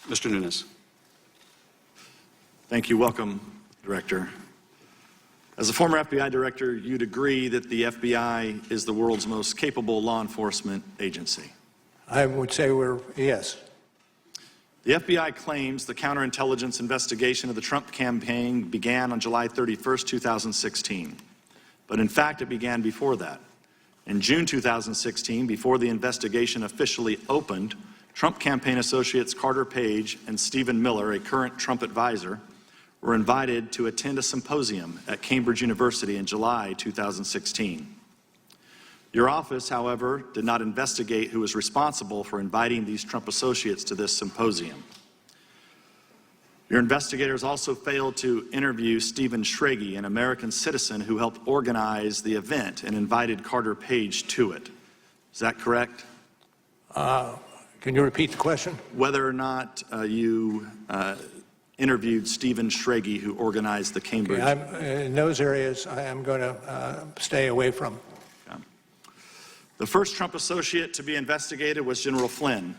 Mr. Nunes. Thank you. Welcome, Director. As a former FBI director, you'd agree that the FBI is the world's most capable law enforcement agency. I would say yes. The FBI claims the counterintelligence investigation of the Trump campaign began on July 31st, 2016. But in fact, it began before that. In June 2016, before the investigation officially opened, Trump campaign associates Carter Page and Stephen Mueller, a current Trump advisor, were invited to attend a symposium at Cambridge University in July 2016. Your office, however, did not investigate who was responsible for inviting these Trump associates to this symposium. Your investigators also failed to interview Stephen Schrage, an American citizen who helped organize the event and invited Carter Page to it. Is that correct? Can you repeat the question? Whether or not you interviewed Stephen Schrage, who organized the Cambridge. In those areas, I am going to stay away from. Okay. The first Trump associate to be investigated was General Flynn.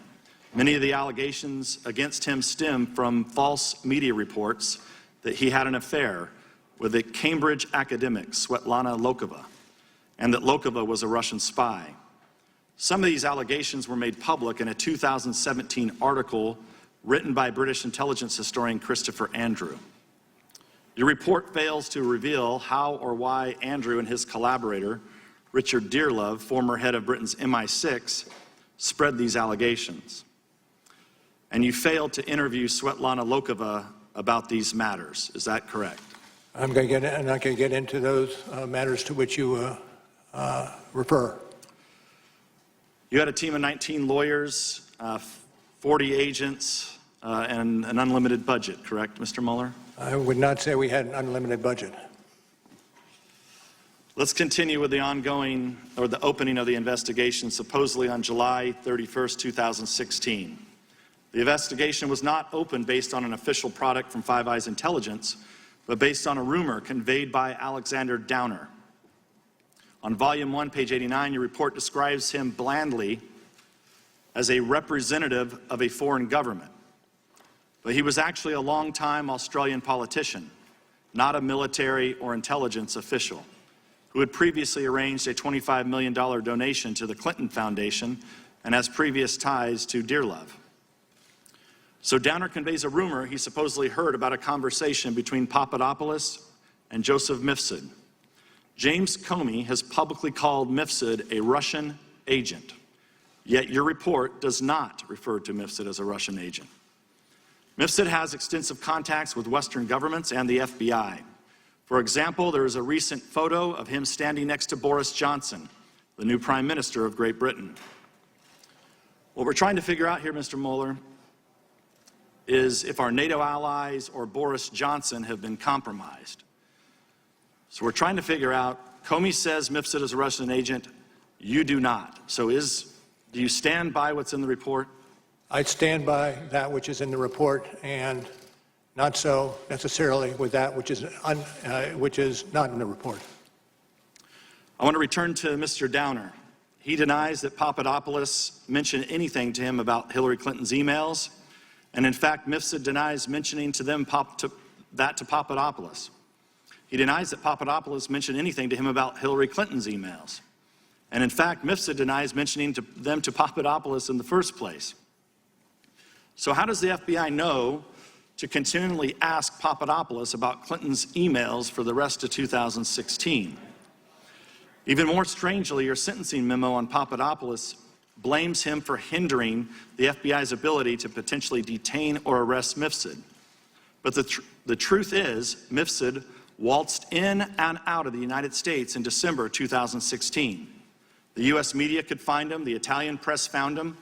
Many of the allegations against him stem from false media reports that he had an affair with a Cambridge academic, Svetlana Lokova, and that Lokova was a Russian spy. Some of these allegations were made public in a 2017 article written by British intelligence historian Christopher Andrew. Your report fails to reveal how or why Andrew and his collaborator, Richard Dearlove, former head of Britain's MI6, spread these allegations. And you failed to interview Svetlana Lokova about these matters. Is that correct? I'm not going to get into those matters to which you refer. You had a team of 19 lawyers, 40 agents, and an unlimited budget, correct, Mr. Mueller? I would not say we had an unlimited budget. Let's continue with the opening of the investigation, supposedly on July 31st, 2016. The investigation was not opened based on an official product from Five Eyes Intelligence, but based on a rumor conveyed by Alexander Downer. On Volume 1, page 89, your report describes him blandly as a representative of a foreign government. But he was actually a long-time Australian politician, not a military or intelligence official, who had previously arranged a $25 million donation to the Clinton Foundation and has previous ties to Dearlove. So Downer conveys a rumor he supposedly heard about a conversation between Papadopoulos and Joseph Mifsud. James Comey has publicly called Mifsud a Russian agent, yet your report does not refer to Mifsud as a Russian agent. Mifsud has extensive contacts with Western governments and the FBI. For example, there is a recent photo of him standing next to Boris Johnson, the new Prime Minister of Great Britain. What we're trying to figure out here, Mr. Mueller, is if our NATO allies or Boris Johnson have been compromised. So we're trying to figure out, Comey says Mifsud is a Russian agent, you do not. So do you stand by what's in the report? I'd stand by that which is in the report and not so necessarily with that which is not in the report. I want to return to Mr. Downer. He denies that Papadopoulos mentioned anything to him about Hillary Clinton's emails, and in fact, Mifsud denies mentioning to Papadopoulos. He denies that Papadopoulos mentioned anything to him about Hillary Clinton's emails. And in fact, Mifsud denies mentioning them to Papadopoulos in the first place. So how does the FBI know to continually ask Papadopoulos about Clinton's emails for the rest of 2016? Even more strangely, your sentencing memo on Papadopoulos blames him for hindering the FBI's ability to potentially detain or arrest Mifsud. But the truth is, Mifsud waltzed in and out of the United States in December 2016. The U.S. media could find him, the Italian press found him,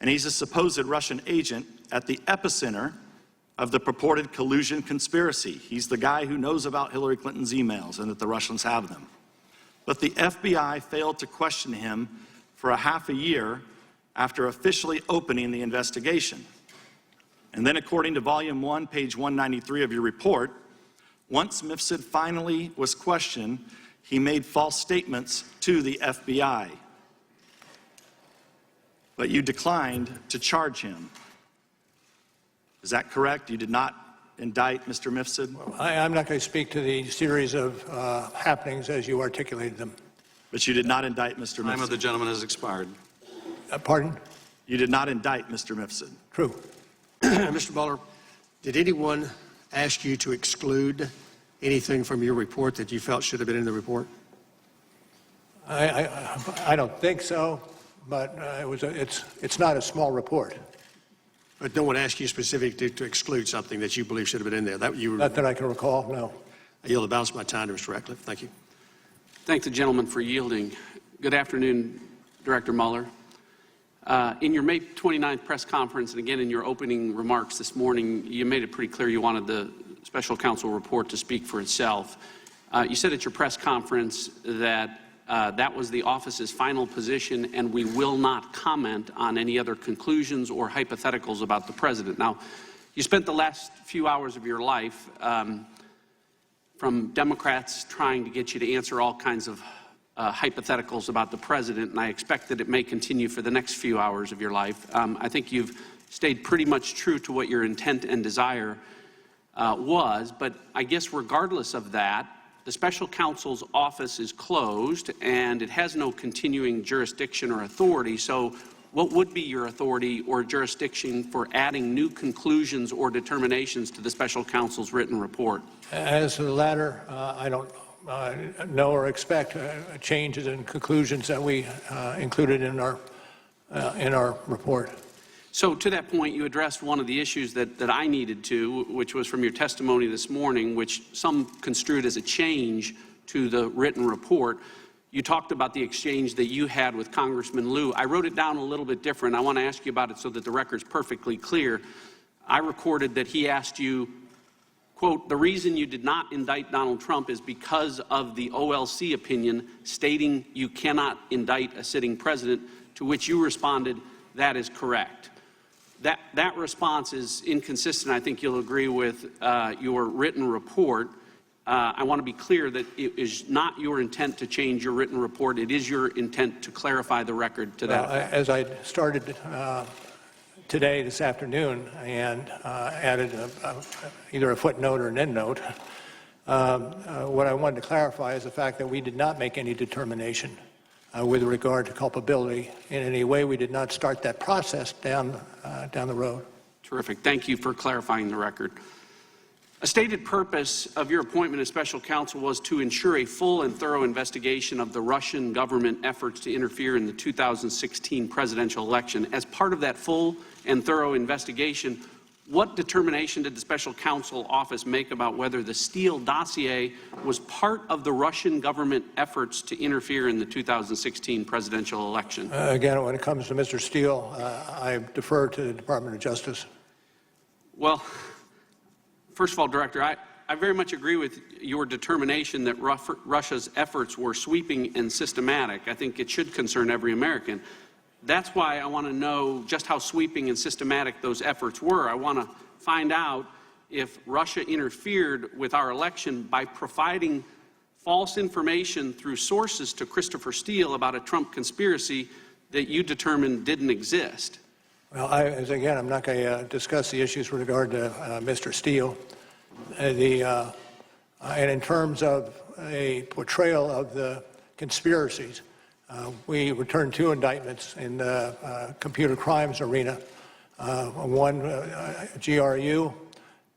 and he's a supposed Russian agent at the epicenter of the purported collusion conspiracy. He's the guy who knows about Hillary Clinton's emails and that the Russians have them. But the FBI failed to question him for a half a year after officially opening the investigation. And then, according to Volume 1, page 193 of your report, once Mifsud finally was questioned, he made false statements to the FBI. But you declined to charge him. Is that correct? You did not indict Mr. Mifsud? I'm not going to speak to the series of happenings as you articulated them. But you did not indict Mr. Time of the Mifsud? gentleman has expired. Pardon? You did not indict Mr. Mifsud? True. Mr. Mueller, did anyone ask you to exclude anything from your report that you felt should have been in the report? I don't think so, but it's not a small report. But no one asked you specifically to exclude something that you believe should have been in there? Not that I can recall, no. I yield the balance of my time to Mr. Ratcliffe. Thank you. Thank the gentleman for yielding. Good afternoon, Director Mueller. In your May 29th press conference, and again in your opening remarks this morning, you made it pretty clear you wanted the special counsel report to speak for itself. You said at your press conference that that was the office's final position, and we will not comment on any other conclusions or hypotheticals about the president. Now, you spent the last few hours of your life from Democrats trying to get you to answer all kinds of hypotheticals about the president, and I expect that it may continue for the next few hours of your life. I think you've stayed pretty much true to what your intent and desire was, but I guess regardless of that, the special counsel's office is closed and it has no continuing jurisdiction or authority. So what would be your authority or jurisdiction for adding new conclusions or determinations to the special counsel's written report? As to the latter, I don't know or expect changes in conclusions that we included in our report. So to that point, you addressed one of the issues that I needed to, which was from your testimony this morning, which some construed as a change to the written report. You talked about the exchange that you had with Congressman Lieu. I wrote it down a little bit different. I want to ask you about it so that the record's perfectly clear. I recorded that he asked you, quote, "The reason you did not indict Donald Trump is because of the OLC opinion stating you cannot indict a sitting president," to which you responded, "That is correct." That response is inconsistent. I think you'll agree with your written report. I want to be clear that it is not your intent to change your written report. It is your intent to clarify the record to that. As I started today, this afternoon, and added either a footnote or an endnote, what I wanted to clarify is the fact that we did not make any determination with regard to culpability in any way. We did not start that process down the road. Terrific. Thank you for clarifying the record. A stated purpose of your appointment as special counsel was to ensure a full and thorough investigation of the Russian government efforts to interfere in the 2016 presidential election. As part of that full and thorough investigation, what determination did the special counsel office make about whether the Steele dossier was part of the Russian government efforts to interfere in the 2016 presidential election? Again, when it comes to Mr. Steele, I defer to the Department of Justice. Well, first of all, Director, I very much agree with your determination that Russia's efforts were sweeping and systematic. I think it should concern every American. That's why I want to know just how sweeping and systematic those efforts were. I want to find out if Russia interfered with our election by providing false information through sources to Christopher Steele about a Trump conspiracy that you determined didn't exist. Well, again, I'm not going to discuss the issues with regard to Mr. Steele. And in terms of a portrayal of the conspiracies, we returned 2 indictments in the computer crimes arena, one GRU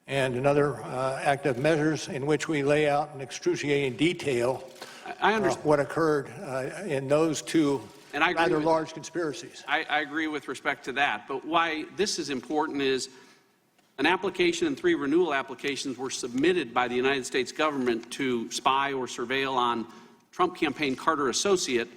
and another active measures, in which we lay out in excruciating detail what occurred in those 2 rather large conspiracies. I agree with respect to that, but why this is important is an application and 3 renewal applications were submitted by the United States government to spy or surveil on Trump campaign Carter associate,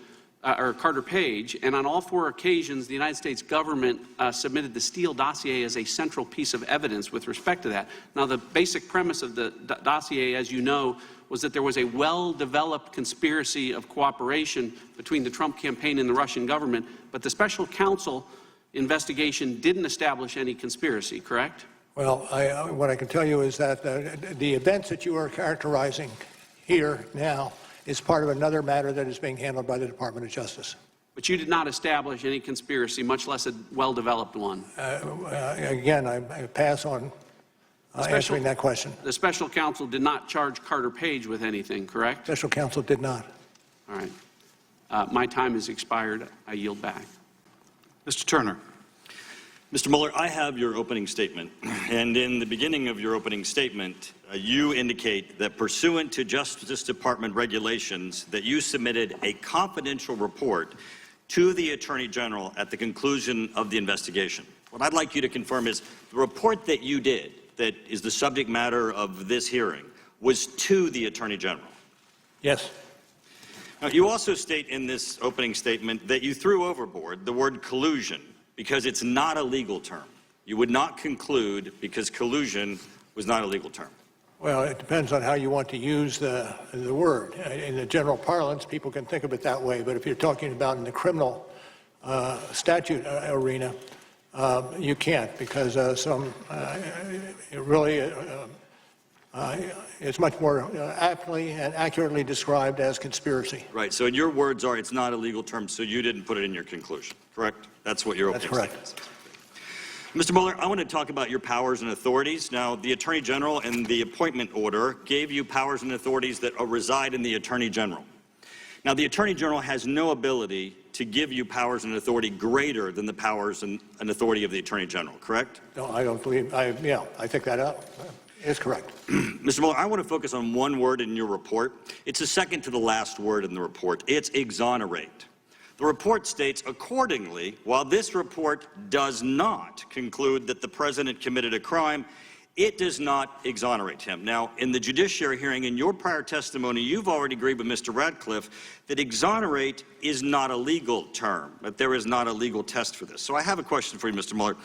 or Carter Page, and on all 4 occasions, the United States government submitted the Steele dossier as a central piece of evidence with respect to that. Now, the basic premise of the dossier, as you know, was that there was a well-developed conspiracy of cooperation between the Trump campaign and the Russian government, but the special counsel investigation didn't establish any conspiracy, correct? Well, what I can tell you is that the events that you are characterizing here now is part of another matter that is being handled by the Department of Justice. But you did not establish any conspiracy, much less a well-developed one. Again, I pass on answering that question. The special counsel did not charge Carter Page with anything, correct? Special counsel did not. All right. My time has expired. I yield back. Mr. Turner. Mr. Mueller, I have your opening statement, and in the beginning of your opening statement, you indicate that pursuant to Justice Department regulations that you submitted a confidential report to the Attorney General at the conclusion of the investigation. What I'd like you to confirm is the report that you did, that is the subject matter of this hearing, was to the Attorney General. Yes. Now, you also state in this opening statement that you threw overboard the word collusion because it's not a legal term. You would not conclude because collusion was not a legal term. Well, it depends on how you want to use the word. In the general parlance, people can think of it that way, but if you're talking about in the criminal statute arena, you can't, because it really it's much more aptly and accurately described as conspiracy. Right, so your words are it's not a legal term, so you didn't put it in your conclusion, correct? That's what your opening statement is. Mr. Mueller, I want to talk about your powers and authorities. Now, the Attorney General in the appointment order gave you powers and authorities that reside in the Attorney General. Now, the Attorney General has no ability to give you powers and authority greater than the powers and authority of the Attorney General, correct? No, I don't believe, I think that is correct. Mr. Mueller, I want to focus on one word in your report. It's the second to the last word in the report. It's exonerate. The report states, accordingly, while this report does not conclude that the president committed a crime, it does not exonerate him. Now, in the judiciary hearing, in your prior testimony, you've already agreed with Mr. Radcliffe that exonerate is not a legal term, that there is not a legal test for this. So I have a question for you, Mr. Mueller.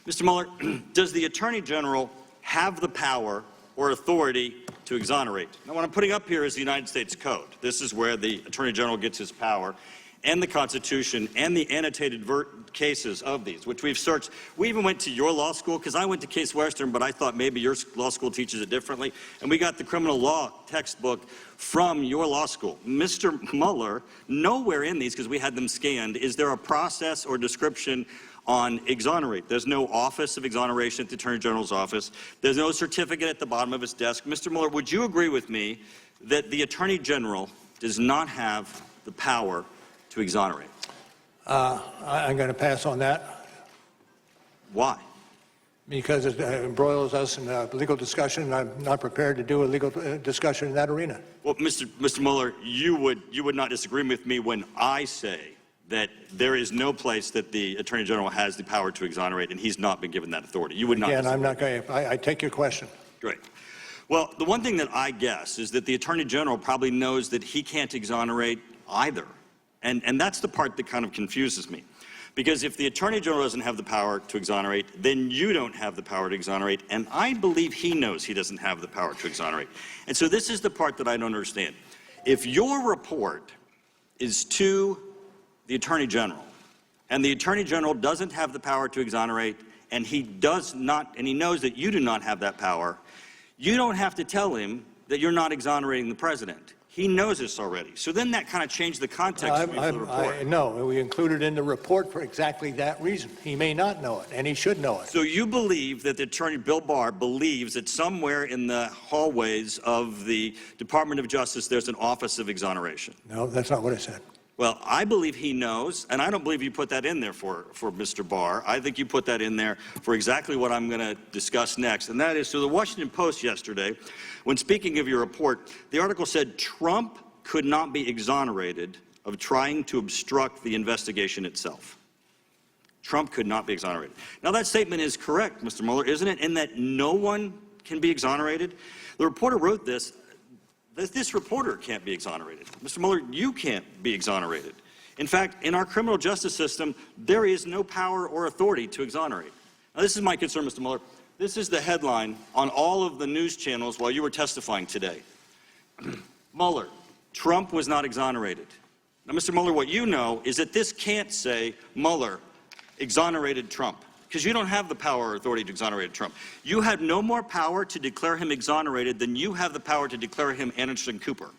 Mr. Mueller, does the Attorney General have the power or authority to exonerate? Now, what I'm putting up here is the United States Code. This is where the Attorney General gets his power, and the Constitution, and the annotated cases of these, which we've searched. We even went to your law school, because I went to Case Western, but I thought maybe your law school teaches it differently, and we got the criminal law textbook from your law school. Mr. Mueller, nowhere in these, because we had them scanned, is there a process or description on exonerate. There's no office of exoneration at the Attorney General's office. There's no certificate at the bottom of his desk. Mr. Mueller, would you agree with me that the Attorney General does not have the power to exonerate? I'm going to pass on that. Why? Because it embroils us in a legal discussion, and I'm not prepared to do a legal discussion in that arena. Well, Mr. Mueller, you would not disagree with me when I say that there is no place that the Attorney General has the power to exonerate, and he's not been given that authority. You would not. Again, I'm not going to. I take your question. Great. Well, the one thing that I guess is that the Attorney General probably knows that he can't exonerate either. And that's the part that kind of confuses me. Because if the Attorney General doesn't have the power to exonerate, then you don't have the power to exonerate, and I believe he knows he doesn't have the power to exonerate. And so this is the part that I don't understand. If your report is to the Attorney General, and the Attorney General doesn't have the power to exonerate, and he does not, and he knows that you do not have that power, you don't have to tell him that you're not exonerating the president. He knows this already. So then that kind of changed the context for the report. No, we included in the report for exactly that reason. He may not know it, and he should know it. So you believe that the Attorney Bill Barr believes that somewhere in the hallways of the Department of Justice there's an office of exoneration? No, that's not what I said. Well, I believe he knows, and I don't believe you put that in there for Mr. Barr. I think you put that in there for exactly what I'm going to discuss next, and that is, so the Washington Post yesterday, when speaking of your report, the article said Trump could not be exonerated of trying to obstruct the investigation itself. Trump could not be exonerated. Now, that statement is correct, Mr. Mueller, isn't it, in that no one can be exonerated? The reporter wrote this. This reporter can't be exonerated. Mr. Mueller, you can't be exonerated. In fact, in our criminal justice system, there is no power or authority to exonerate. Now, this is my concern, Mr. Mueller. This is the headline on all of the news channels while you were testifying today. Mueller, Trump was not exonerated. Now, Mr. Mueller, what you know is that this can't say Mueller exonerated Trump, because you don't have the power or authority to exonerate Trump. You have no more power to declare him exonerated than you have the power to declare him Anderson Cooper.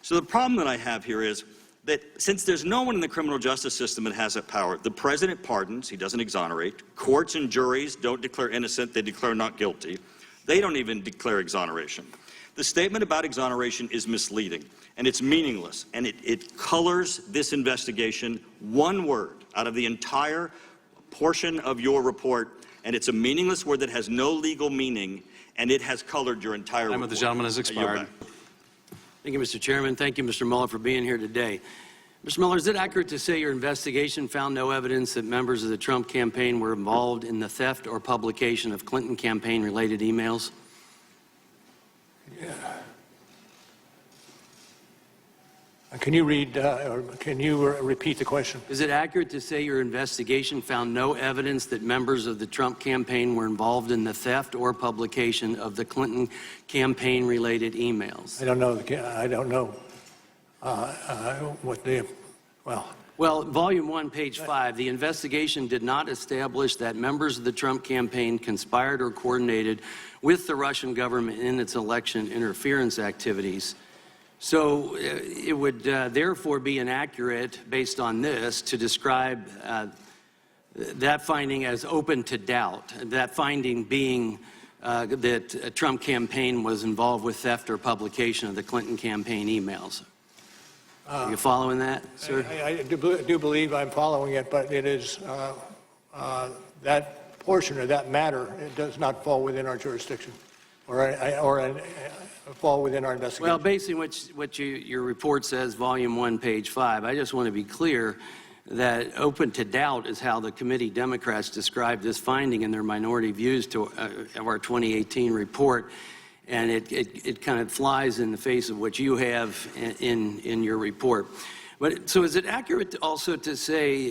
So the problem that I have here is that since there's no one in the criminal justice system that has that power, the president pardons, he doesn't exonerate. Courts and juries don't declare innocent, they declare not guilty. They don't even declare exoneration. The statement about exoneration is misleading, and it's meaningless, and it colors this investigation one word out of the entire portion of your report, and it's a meaningless word that has no legal meaning, and it has colored your entire report. Time of the gentleman has I yield expired. back. Thank you, Mr. Chairman. Thank you, Mr. Mueller, for being here today. Mr. Mueller, is it accurate to say your investigation found no evidence that members of the Trump campaign were involved in the theft or publication of Clinton campaign-related emails? Can you read, or can you repeat the question? Is it accurate to say your investigation found no evidence that members of the Trump campaign were involved in the theft or publication of the Clinton campaign-related emails? I don't know. I don't know what the, well, Well, Volume 1, page 5, the investigation did not establish that members of the Trump campaign conspired or coordinated with the Russian government in its election interference activities. So it would therefore be inaccurate, based on this, to describe that finding as open to doubt, that finding being that a Trump campaign was involved with theft or publication of the Clinton campaign emails. Are you following that, sir? I do believe I'm following it, but it is, that portion of that matter, it does not fall within our jurisdiction or fall within our investigation. Well, based on what your report says, Volume 1, page 5, I just want to be clear that open to doubt is how the committee Democrats described this finding in their minority views to of our 2018 report, and it kind of flies in the face of what you have in your report. But so is it accurate also to say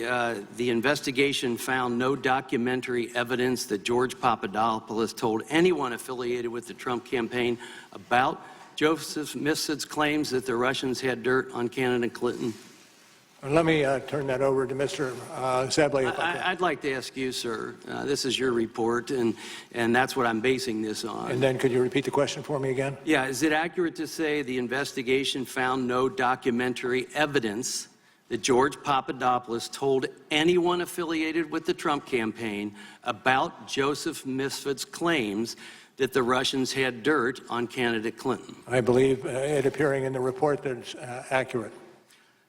the investigation found no documentary evidence that George Papadopoulos told anyone affiliated with the Trump campaign about Joseph Mifsid's claims that the Russians had dirt on candidate Clinton? Let me turn that over to Mr. Zebley. If I can. I'd like to ask you, sir, this is your report, and that's what I'm basing this on. And then could you repeat the question for me again? Yeah, is it accurate to say the investigation found no documentary evidence that George Papadopoulos told anyone affiliated with the Trump campaign about Joseph Mifsid's claims that the Russians had dirt on candidate Clinton? I believe it appearing in the report that it's accurate.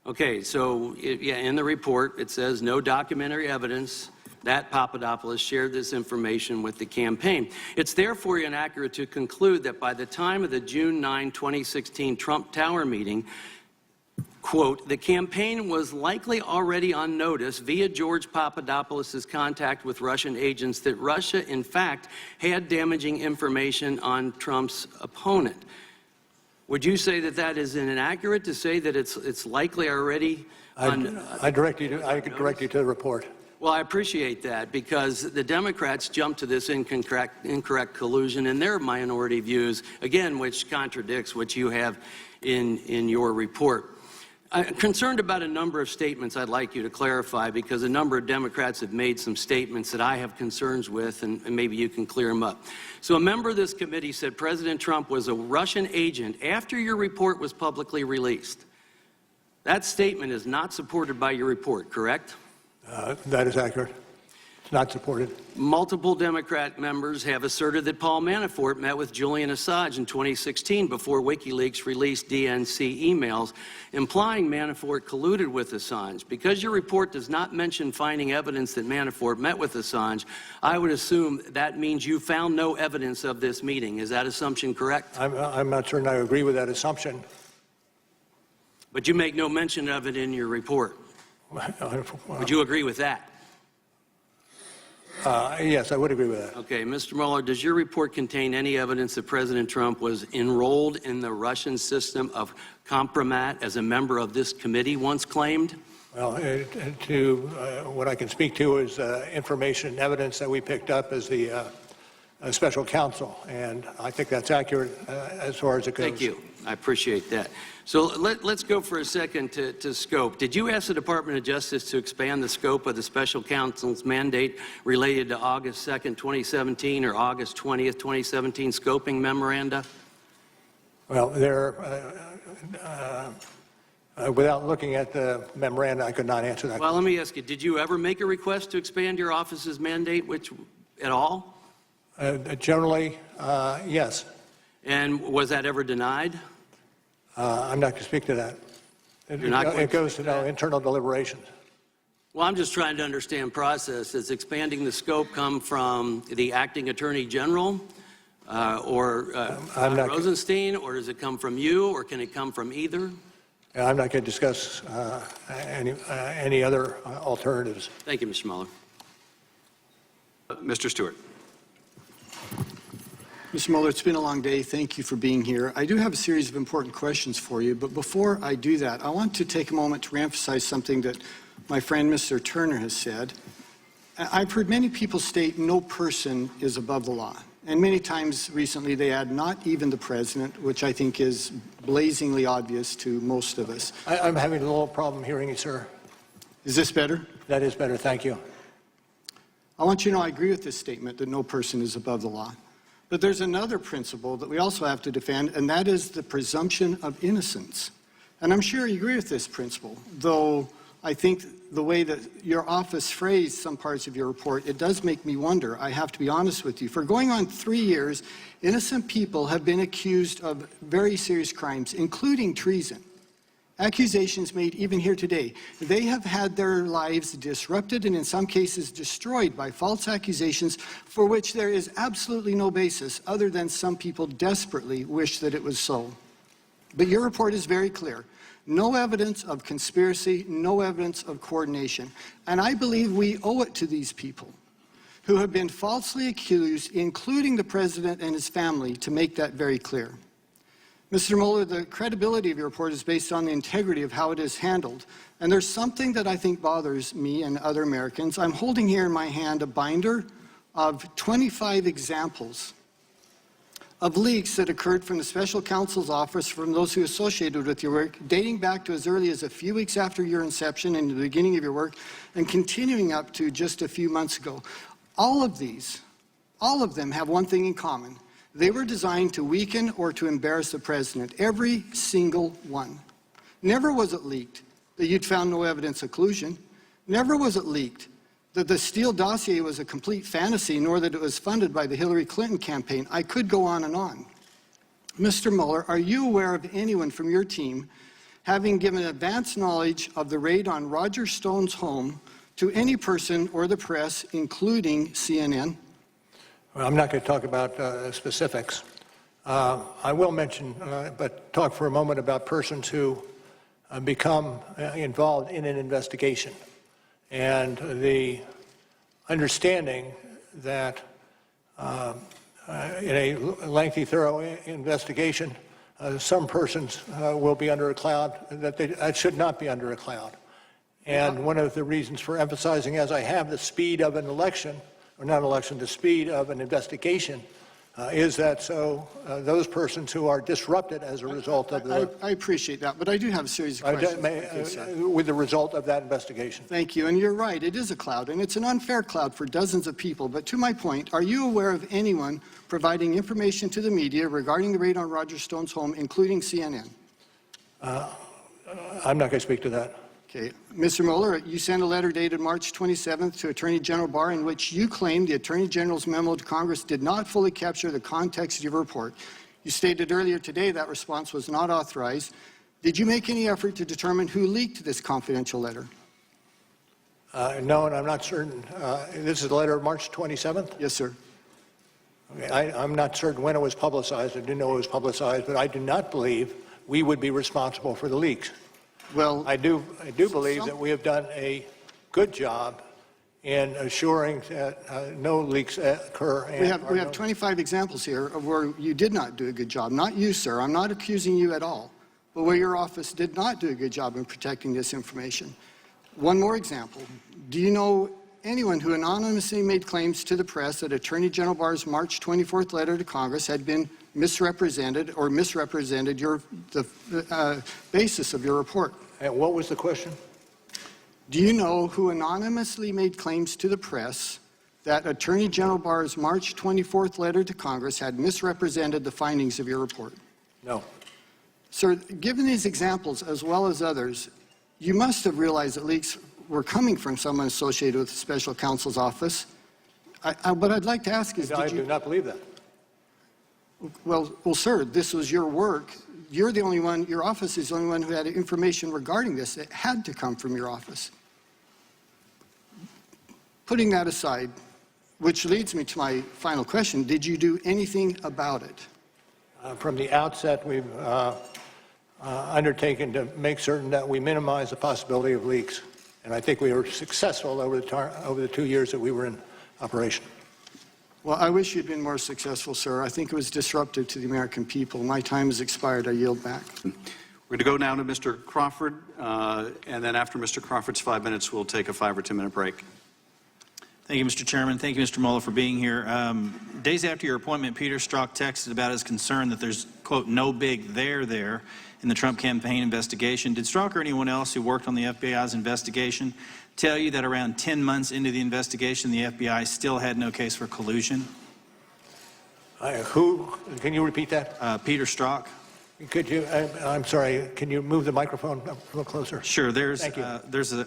Okay, so yeah, in the report, it says no documentary evidence that Papadopoulos shared this information with the campaign. It's therefore inaccurate to conclude that by the time of the June 9, 2016 Trump Tower meeting, quote, the campaign was likely already on notice via George Papadopoulos' contact with Russian agents that Russia, in fact, had damaging information on Trump's opponent. Would you say that that is inaccurate to say that it's likely already on? I could direct you to the report. Well, I appreciate that, because the Democrats jumped to this incorrect collusion in their minority views, again, which contradicts what you have in your report. I'm concerned about a number of statements I'd like you to clarify, because a number of Democrats have made some statements that I have concerns with, and maybe you can clear them up. So a member of this committee said President Trump was a Russian agent after your report was publicly released. That statement is not supported by your report, correct? That is accurate. It's not supported. Multiple Democrat members have asserted that Paul Manafort met with Julian Assange in 2016 before WikiLeaks released DNC emails implying Manafort colluded with Assange. Because your report does not mention finding evidence that Manafort met with Assange, I would assume that means you found no evidence of this meeting. Is that assumption correct? I'm not certain I agree with that assumption. But you make no mention of it in your report. Would you agree with that? Yes, I would agree with that. Okay, Mr. Mueller, does your report contain any evidence that President Trump was enrolled in the Russian system of compromat as a member of this committee once claimed? Well, what I can speak to is information and evidence that we picked up as the special counsel, and I think that's accurate as far as it goes. Thank you. I appreciate that. So let's go for a second to scope. Did you ask the Department of Justice to expand the scope of the special counsel's mandate related to August 2nd, 2017 or August 20th, 2017 scoping memoranda? Well, Without looking at the memoranda, I could not answer that. Well, let me ask you, did you ever make a request to expand your office's mandate at all? Generally, yes. And was that ever denied? I'm not going to speak to that. You're not going It to goes speak to to that? internal deliberations. Well, I'm just trying to understand process. Does expanding the scope come from the acting attorney general or I'm not- Rosenstein, or does it come from you, or can it come from either? I'm not going to discuss any other alternatives. Thank you, Mr. Mueller. Mr. Stewart. Mr. Mueller, it's been a long day. Thank you for being here. I do have a series of important questions for you, but before I do that, I want to take a moment to reemphasize something that my friend Mr. Turner has said. I've heard many people state no person is above the law. And many times recently they add not even the president, which I think is blazingly obvious to most of us. I'm having a little problem hearing you, sir. Is this better? That is better. Thank you. I want you to know I agree with this statement that no person is above the law. But there's another principle that we also have to defend, and that is the presumption of innocence. And I'm sure you agree with this principle, though I think the way that your office phrased some parts of your report, it does make me wonder. I have to be honest with you. For going on 3 years, innocent people have been accused of very serious crimes, including treason. Accusations made even here today. They have had their lives disrupted and in some cases destroyed by false accusations for which there is absolutely no basis other than some people desperately wish that it was so. But your report is very clear. No evidence of conspiracy, no evidence of coordination. And I believe we owe it to these people who have been falsely accused, including the president and his family, to make that very clear. Mr. Mueller, the credibility of your report is based on the integrity of how it is handled. And there's something that I think bothers me and other Americans. I'm holding here in my hand a binder of 25 examples of leaks that occurred from the special counsel's office from those who associated with your work, dating back to as early as a few weeks after your inception and the beginning of your work, and continuing up to just a few months ago. All of them have one thing in common. They were designed to weaken or to embarrass the president, every single one. Never was it leaked that you'd found no evidence of collusion. Never was it leaked that the Steele dossier was a complete fantasy, nor that it was funded by the Hillary Clinton campaign. I could go on and on. Mr. Mueller, are you aware of anyone from your team having given advance knowledge of the raid on Roger Stone's home to any person or the press, including CNN? Well, I'm not going to talk about specifics. I will mention, but talk for a moment about persons who become involved in an investigation and the understanding that in a lengthy, thorough investigation, some persons will be under a cloud that should not be under a cloud. And one of the reasons for emphasizing, as I have, the speed of an election, or not election, the speed of an investigation, is that so those persons who are disrupted as a result of the... I appreciate that, but I do have a series of questions. with the result of that investigation. Thank you, and you're right, it is a cloud, and it's an unfair cloud for dozens of people. But to my point, are you aware of anyone providing information to the media regarding the raid on Roger Stone's home, including CNN? I'm not going to speak to that. Okay. Mr. Mueller, you sent a letter dated March 27th to Attorney General Barr in which you claimed the Attorney General's memo to Congress did not fully capture the context of your report. You stated earlier today that response was not authorized. Did you make any effort to determine who leaked this confidential letter? No, and I'm not certain. This is the letter of March 27th? Yes, sir. Okay, I'm not certain when it was publicized. I didn't know it was publicized, but I do not believe we would be responsible for the leaks. Well, I do believe that we have done a good job in assuring that no leaks occur. we have 25 examples here of where you did not do a good job. Not you, sir. I'm not accusing you at all. But where your office did not do a good job in protecting this information. One more example. Do you know anyone who anonymously made claims to the press that Attorney General Barr's March 24th letter to Congress had been misrepresented or misrepresented the basis of your report? And what was the question? Do you know who anonymously made claims to the press that Attorney General Barr's March 24th letter to Congress had misrepresented the findings of your report? No. Sir, given these examples as well as others, you must have realized that leaks were coming from someone associated with the special counsel's office. What I'd like to ask is, I did do you... not believe that. Well, sir, this was your work. You're the only one, your office is the only one who had information regarding this. It had to come from your office. Putting that aside, which leads me to my final question, did you do anything about it? From the outset, we've undertaken to make certain that we minimize the possibility of leaks. And I think we were successful over the 2 years that we were in operation. Well, I wish you'd been more successful, sir. I think it was disruptive to the American people. My time has expired. I yield back. We're going to go now to Mr. Crawford, and then after Mr. Crawford's 5 minutes, we'll take a 5 or 10 minute break. Thank you, Mr. Chairman. Thank you, Mr. Mueller, for being here. Days after your appointment, Peter Strzok texted about his concern that there's, quote, no big there in the Trump campaign investigation. Did Strzok or anyone else who worked on the FBI's investigation tell you that around 10 months into the investigation, the FBI still had no case for collusion? Can you repeat that? Peter Strzok. Could you, I'm sorry, can you move the microphone up a little closer? Sure. There's Thank you.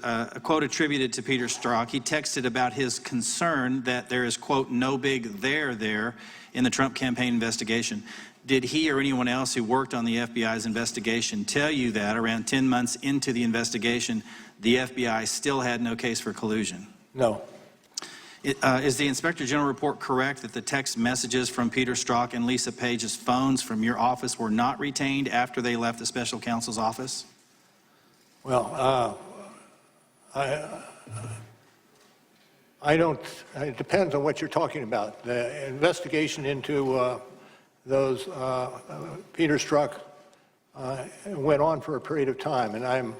a quote attributed to Peter Strzok. He texted about his concern that there is, quote, no big there in the Trump campaign investigation. Did he or anyone else who worked on the FBI's investigation tell you that around 10 months into the investigation, the FBI still had no case for collusion? No. Is the Inspector General report correct that the text messages from Peter Strzok and Lisa Page's phones from your office were not retained after they left the special counsel's office? Well, I don't, it depends on what you're talking about. The investigation into those Peter Strzok went on for a period of time, and I'm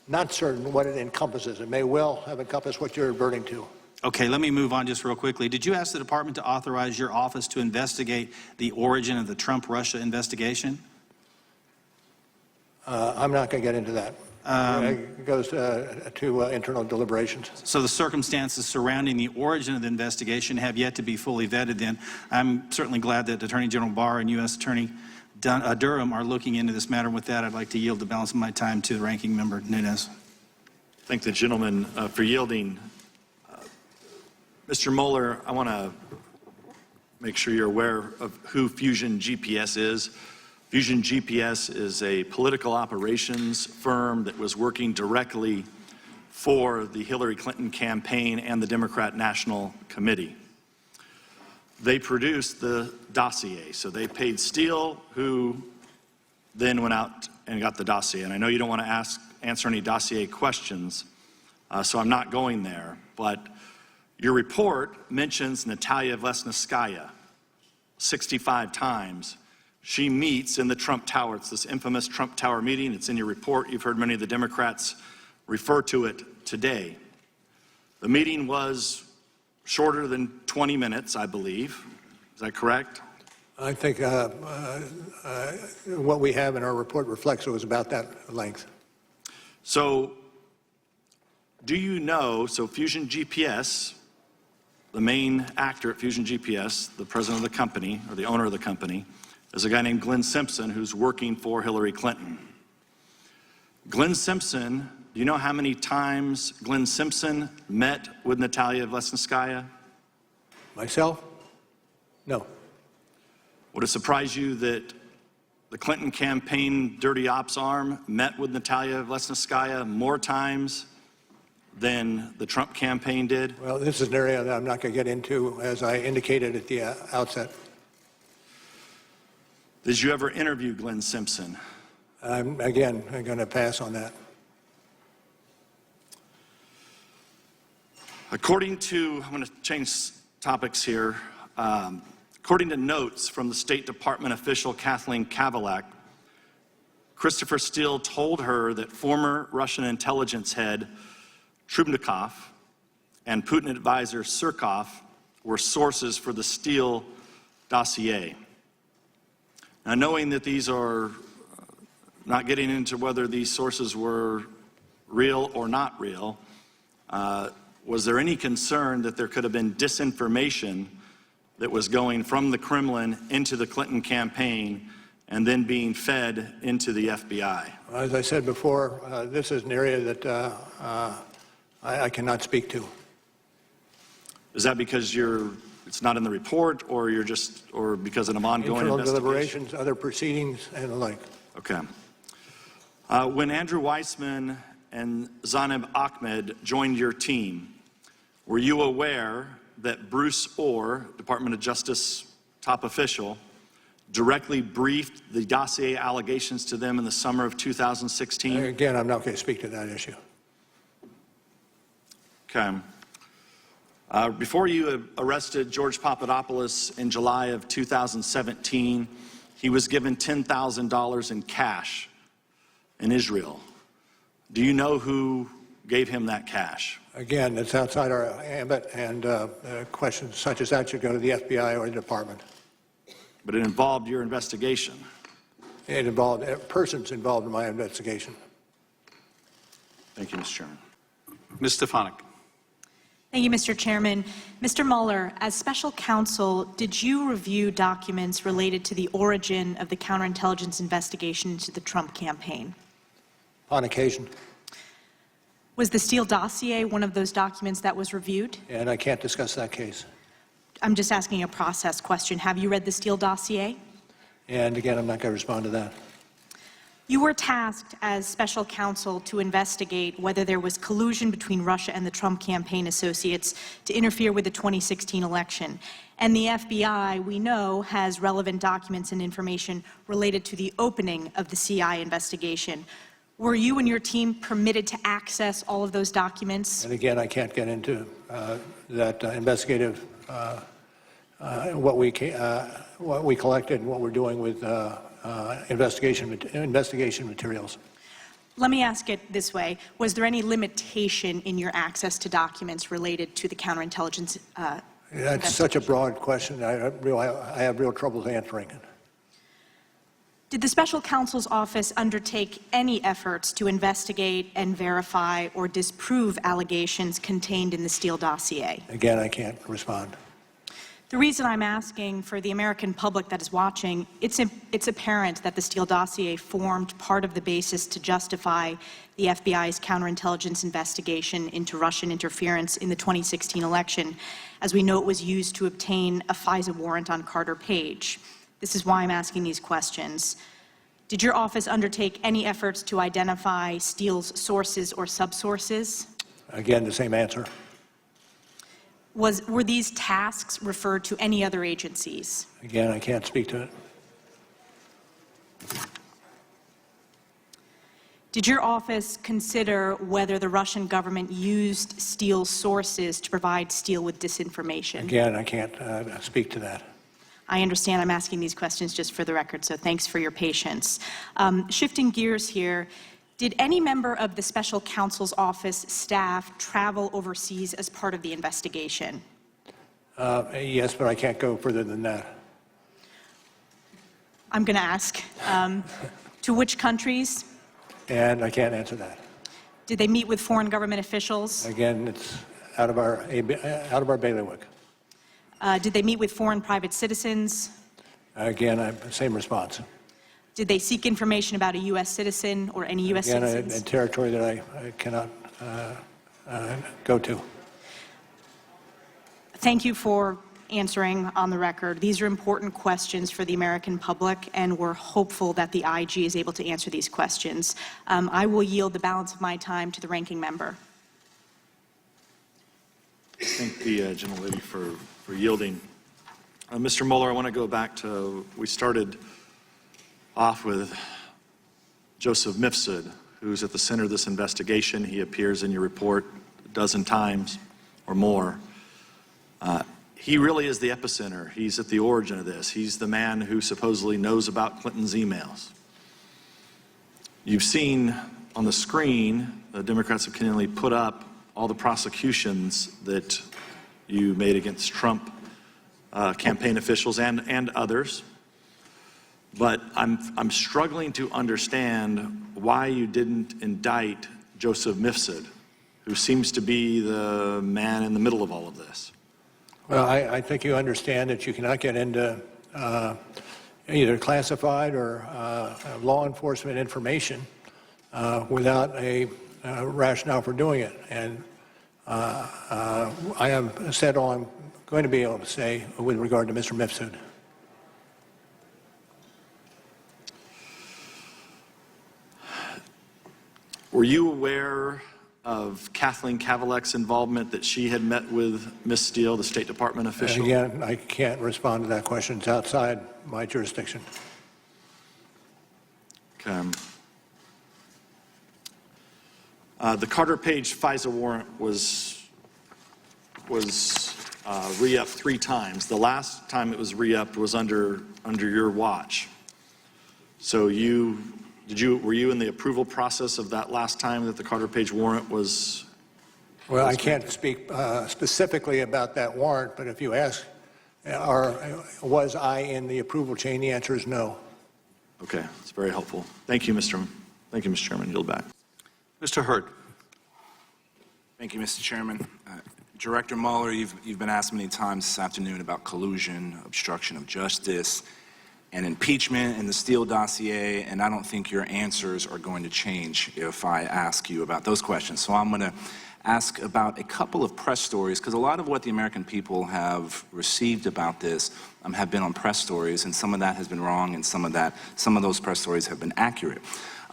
not certain what it encompasses. It may well have encompassed what you're adverting to. Okay, let me move on just real quickly. Did you ask the department to authorize your office to investigate the origin of the Trump-Russia investigation? I'm not going to get into that. It goes to internal deliberations. So the circumstances surrounding the origin of the investigation have yet to be fully vetted then. I'm certainly glad that Attorney General Barr and U.S. Attorney Durham are looking into this matter. With that, I'd like to yield the balance of my time to the ranking member, Nunes. Thank the gentleman for yielding. Mr. Mueller, I want to make sure you're aware of who Fusion GPS is. Fusion GPS is a political operations firm that was working directly for the Hillary Clinton campaign and the Democrat National Committee. They produced the dossier, so they paid Steele, who then went out and got the dossier. And I know you don't want to answer any dossier questions, so I'm not going there, but your report mentions Natalia Vesnitskaya 65 times. She meets in the Trump Tower. It's this infamous Trump Tower meeting. It's in your report. You've heard many of the Democrats refer to it today. The meeting was shorter than 20 minutes, I believe. Is that correct? I think what we have in our report reflects it was about that length. So do you know, so Fusion GPS, the main actor at Fusion GPS, the president of the company, or the owner of the company, is a guy named Glenn Simpson who's working for Hillary Clinton. Glenn Simpson, do you know how many times Glenn Simpson met with Natalia Vesnitskaya? Myself? No. Would it surprise you that the Clinton campaign dirty ops arm met with Natalia Vesnitskaya more times than the Trump campaign did? Well, this is an area that I'm not going to get into, as I indicated at the outset. Did you ever interview Glenn Simpson? Again, I'm going to pass on that. According to, I'm going to change topics here. According to notes from the State Department official Kathleen Kavalak, Christopher Steele told her that former Russian intelligence head Trubnikov and Putin advisor Surkov were sources for the Steele dossier. Now, knowing that these are, not getting into whether these sources were real or not real, was there any concern that there could have been disinformation that was going from the Kremlin into the Clinton campaign and then being fed into the FBI? As I said before, this is an area that I cannot speak to. Is that because it's not in the report, or or because of an ongoing Internal investigation? deliberations, other proceedings, and the like. Okay. When Andrew Weissman and Zaneb Ahmed joined your team, were you aware that Bruce Orr, Department of Justice top official, directly briefed the dossier allegations to them in the summer of 2016? Again, I'm not going to speak to that issue. Okay. Before you arrested George Papadopoulos in July of 2017, he was given $10,000 in cash in Israel. Do you know who gave him that cash? Again, it's outside our ambit, and questions such as that should go to the FBI or the department. But it involved your investigation. It involved persons involved in my investigation. Thank you, Mr. Chairman. Ms. Stefanik. Thank you, Mr. Chairman. Mr. Mueller, as special counsel, did you review documents related to the origin of the counterintelligence investigation into the Trump campaign? On occasion. Was the Steele dossier one of those documents that was reviewed? And I can't discuss that case. I'm just asking a process question. Have you read the Steele dossier? And again, I'm not going to respond to that. You were tasked as special counsel to investigate whether there was collusion between Russia and the Trump campaign associates to interfere with the 2016 election. And the FBI, we know, has relevant documents and information related to the opening of the CI investigation. Were you and your team permitted to access all of those documents? And again, I can't get into that investigative, what we collected and what we're doing with investigation materials. Let me ask it this way. Was there any limitation in your access to documents related to the counterintelligence That's such a broad question. I have real trouble answering it. Did the special counsel's office undertake any efforts to investigate and verify or disprove allegations contained in the Steele dossier? Again, I can't respond. The reason I'm asking for the American public that is watching, it's apparent that the Steele dossier formed part of the basis to justify the FBI's counterintelligence investigation into Russian interference in the 2016 election. As we know, it was used to obtain a FISA warrant on Carter Page. This is why I'm asking these questions. Did your office undertake any efforts to identify Steele's sources or subsources? Again, the same answer. Were these tasks referred to any other agencies? Again, I can't speak to it. Did your office consider whether the Russian government used Steele's sources to provide Steele with disinformation? Again, I can't speak to that. I understand I'm asking these questions just for the record, so thanks for your patience. Shifting gears here, did any member of the special counsel's office staff travel overseas as part of the investigation? Yes, but I can't go further than that. I'm going to ask, to which countries? And I can't answer that. Did they meet with foreign government officials? Again, it's out of our bailiwick. Did they meet with foreign private citizens? Again, same response. Did they seek information about a U.S. citizen or any U.S. Again, citizens? in territory that I cannot go to. Thank you for answering on the record. These are important questions for the American public, and we're hopeful that the IG is able to answer these questions. I will yield the balance of my time to the ranking member. Thank the gentlelady for yielding. Mr. Mueller, I want to go back to, we started off with Joseph Mifsud, who's at the center of this investigation. He appears in your report a dozen times or more. He really is the epicenter. He's at the origin of this. He's the man who supposedly knows about Clinton's emails. You've seen on the screen, the Democrats have continually put up all the prosecutions that you made against Trump campaign officials and others. But I'm struggling to understand why you didn't indict Joseph Mifsud, who seems to be the man in the middle of all of this. Well, I think you understand that you cannot get into either classified or law enforcement information without a rationale for doing it. And I have said all I'm going to be able to say with regard to Mr. Mifsud. Were you aware of Kathleen Kavalek's involvement, that she had met with Ms. Steele, the State Department official? Again, I can't respond to that question. It's outside my jurisdiction. Okay. The Carter Page FISA warrant was re-upped 3 times. The last time it was re-upped was under your watch. So were you in the approval process of that last time that the Carter Page warrant was? Well, I can't speak specifically about that warrant, but if you ask, was I in the approval chain, the answer is no. Okay, that's very helpful. Thank you, Mr. Chairman. Yield back. Mr. Hurd. Thank you, Mr. Chairman. Director Mueller, you've been asked many times this afternoon about collusion, obstruction of justice, and impeachment in the Steele dossier, and I don't think your answers are going to change if I ask you about those questions. So I'm going to ask about a couple of press stories, because a lot of what the American people have received about this have been on press stories, and some of that has been wrong, and some of those press stories have been accurate.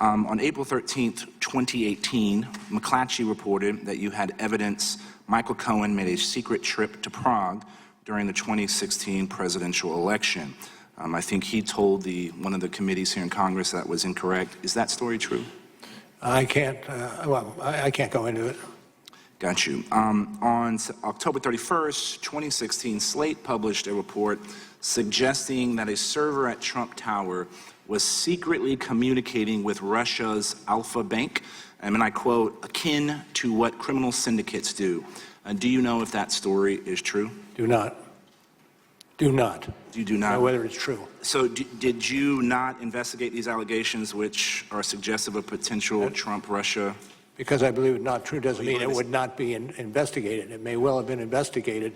On April 13th, 2018, McClatchy reported that you had evidence Michael Cohen made a secret trip to Prague during the 2016 presidential election. I think he told one of the committees here in Congress that was incorrect. Is that story true? I can't go into it. Got you. On October 31st, 2016, Slate published a report suggesting that a server at Trump Tower was secretly communicating with Russia's Alpha Bank, and I quote, akin to what criminal syndicates do. Do you know if that story is true? Do not. Do not. You do not? Know whether it's true. So did you not investigate these allegations which are suggestive of potential Trump-Russia? Because I believe it's not true doesn't mean it would not be investigated. It may well have been investigated,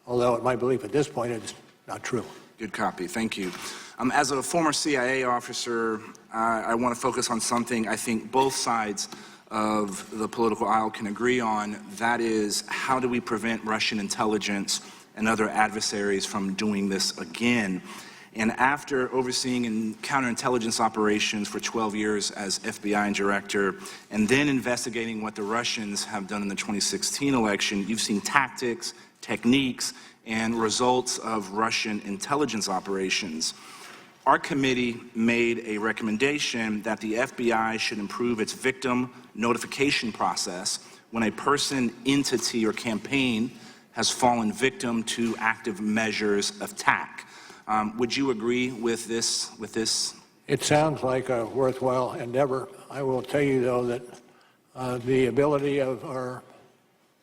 although my belief at this point is not true. Good copy. Thank you. As a former CIA officer, I want to focus on something I think both sides of the political aisle can agree on. That is, how do we prevent Russian intelligence and other adversaries from doing this again? And after overseeing counterintelligence operations for 12 years as FBI director, and then investigating what the Russians have done in the 2016 election, you've seen tactics, techniques, and results of Russian intelligence operations. Our committee made a recommendation that the FBI should improve its victim notification process when a person, entity, or campaign has fallen victim to active measures of attack. Would you agree with this? It sounds like a worthwhile endeavor. I will tell you, though, that the ability of our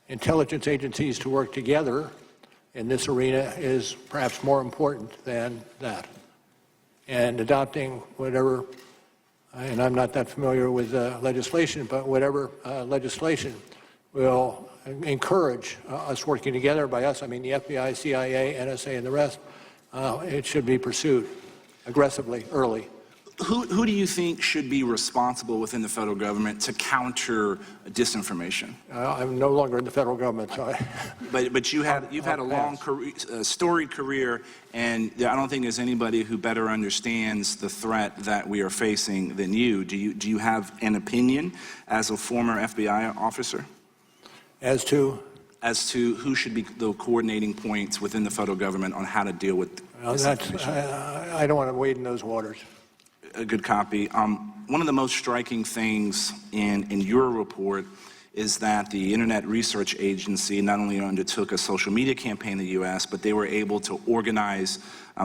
intelligence agencies to work together in this arena is perhaps more important than that. And adopting whatever, and I'm not that familiar with legislation, but whatever legislation will encourage us working together. By us, I mean the FBI, CIA, NSA, and the rest. It should be pursued aggressively, early. Who do you think should be responsible within the federal government to counter disinformation? I'm no longer in the federal government, so But you've had a long career, storied career, and I don't think there's anybody who better understands the threat that we are facing than you. Do you have an opinion as a former FBI officer? As to who should be the coordinating points within the federal government on how to deal with disinformation? I don't want to wade in those waters. A good copy. One of the most striking things in your report is that the Internet Research Agency not only undertook a social media campaign in the U.S., but they were able to organize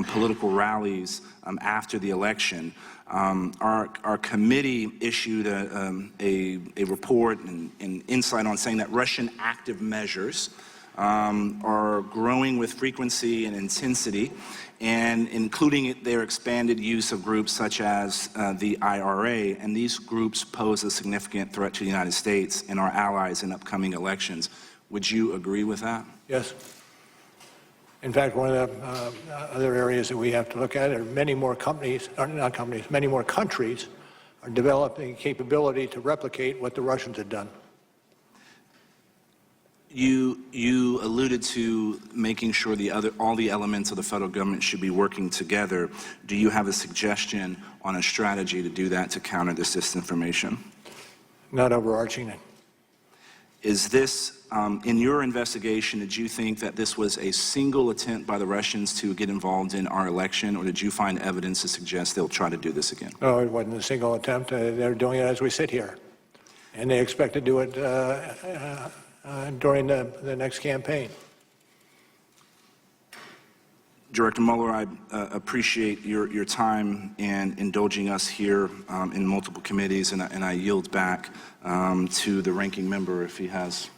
political rallies after the election. Our committee issued a report and insight on saying that Russian active measures are growing with frequency and intensity, and including their expanded use of groups such as the IRA, and these groups pose a significant threat to the United States and our allies in upcoming elections. Would you agree with that? Yes. In fact, one of the other areas that we have to look at are many more companies, or not companies, many more countries are developing capability to replicate what the Russians had done. You alluded to making sure all the elements of the federal government should be working together. Do you have a suggestion on a strategy to do that to counter this disinformation? Not overarching it. Is this, in your investigation, did you think that this was a single attempt by the Russians to get involved in our election, or did you find evidence to suggest they'll try to do this again? No, it wasn't a single attempt. They're doing it as we sit here. And they expect to do it during the next campaign. Director Mueller, I appreciate your time and indulging us here in multiple committees, and I yield back to the ranking member if he has.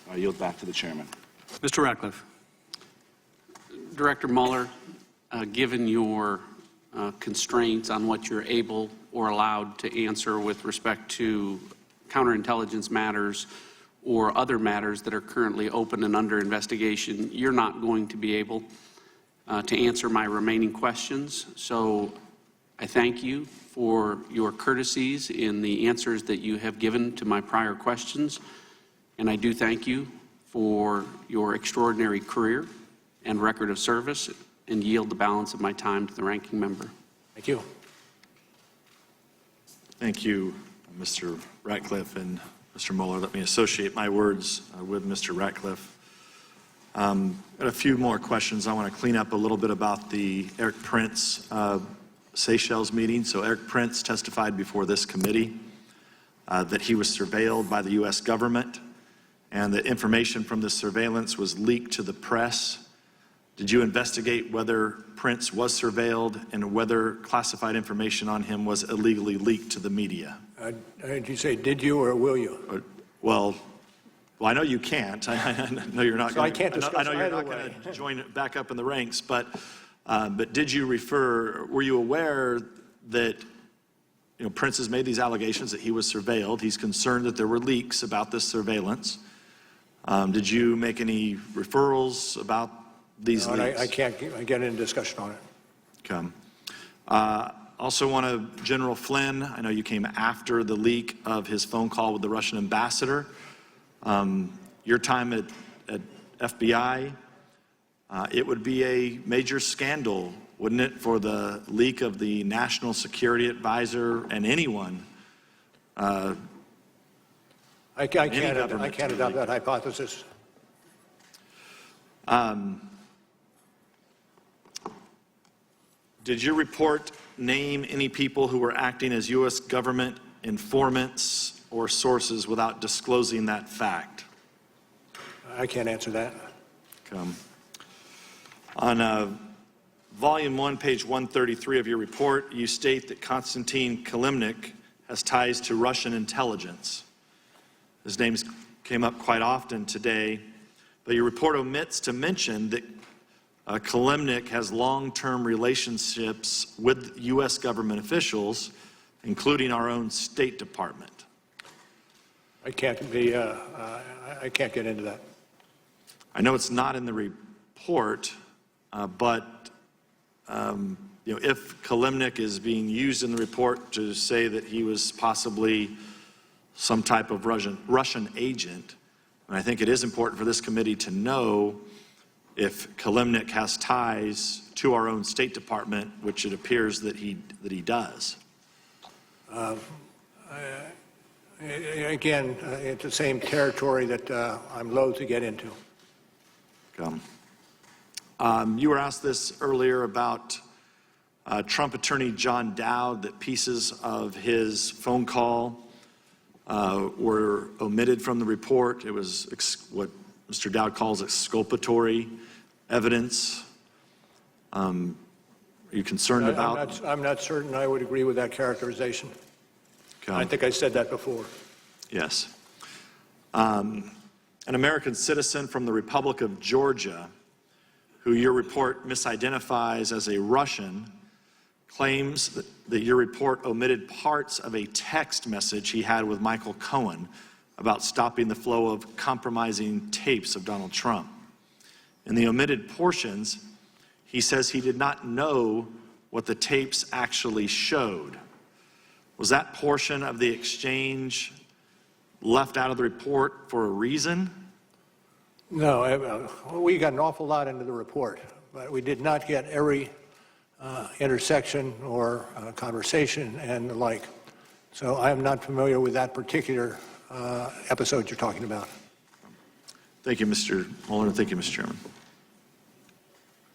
I yield back to the chairman. Mr. Ratcliffe. Director Mueller, given your constraints on what you're able or allowed to answer with respect to counterintelligence matters or other matters that are currently open and under investigation, you're not going to be able to answer my remaining questions. So I thank you for your courtesies in the answers that you have given to my prior questions. And I do thank you for your extraordinary career and record of service, and yield the balance of my time to the ranking member. Thank you. Thank you, Mr. Ratcliffe and Mr. Mueller. Let me associate my words with Mr. Ratcliffe. Got a few more questions. I want to clean up a little bit about the Eric Prince Seychelles meeting. So Eric Prince testified before this committee that he was surveilled by the U.S. government, and that information from this surveillance was leaked to the press. Did you investigate whether Prince was surveilled and whether classified information on him was illegally leaked to the media? Did you say did you or will you? Well, I know you can't. I know you're not. So gonna, I can't discuss I know you're either not way. going to join back up in the ranks, but did you refer? Were you aware that Prince has made these allegations that he was surveilled? He's concerned that there were leaks about this surveillance. Did you make any referrals about these leaks? I can't get into discussion on it. Okay. Also want to, General Flynn, I know you came after the leak of his phone call with the Russian ambassador. Your time at FBI, it would be a major scandal, wouldn't it, for the leak of the National Security Advisor and anyone. I can't adopt that hypothesis. Did your report name any people who were acting as U.S. government informants or sources without disclosing that fact? I can't answer that. On volume 1, page 133 of your report, you state that Konstantin Kilimnik has ties to Russian intelligence. His name came up quite often today, but your report omits to mention that Kilimnik has long-term relationships with U.S. government officials, including our own State Department. I can't get into that. I know it's not in the report, but if Kilimnik is being used in the report to say that he was possibly some type of Russian agent, and I think it is important for this committee to know if Kilimnik has ties to our own State Department, which it appears that he does. Again, it's the same territory that I'm loath to get into. You were asked this earlier about Trump attorney John Dowd, that pieces of his phone call were omitted from the report. It was what Mr. Dowd calls exculpatory evidence. Are you concerned about? I'm not certain I would agree with that characterization. I think I said that before. Yes. An American citizen from the Republic of Georgia, who your report misidentifies as a Russian, claims that your report omitted parts of a text message he had with Michael Cohen about stopping the flow of compromising tapes of Donald Trump. In the omitted portions, he says he did not know what the tapes actually showed. Was that portion of the exchange left out of the report for a reason? No, we got an awful lot into the report, but we did not get every intersection or conversation and the like. So I am not familiar with that particular episode you're talking about. Thank you, Mr. Mueller, and thank you, Mr. Chairman.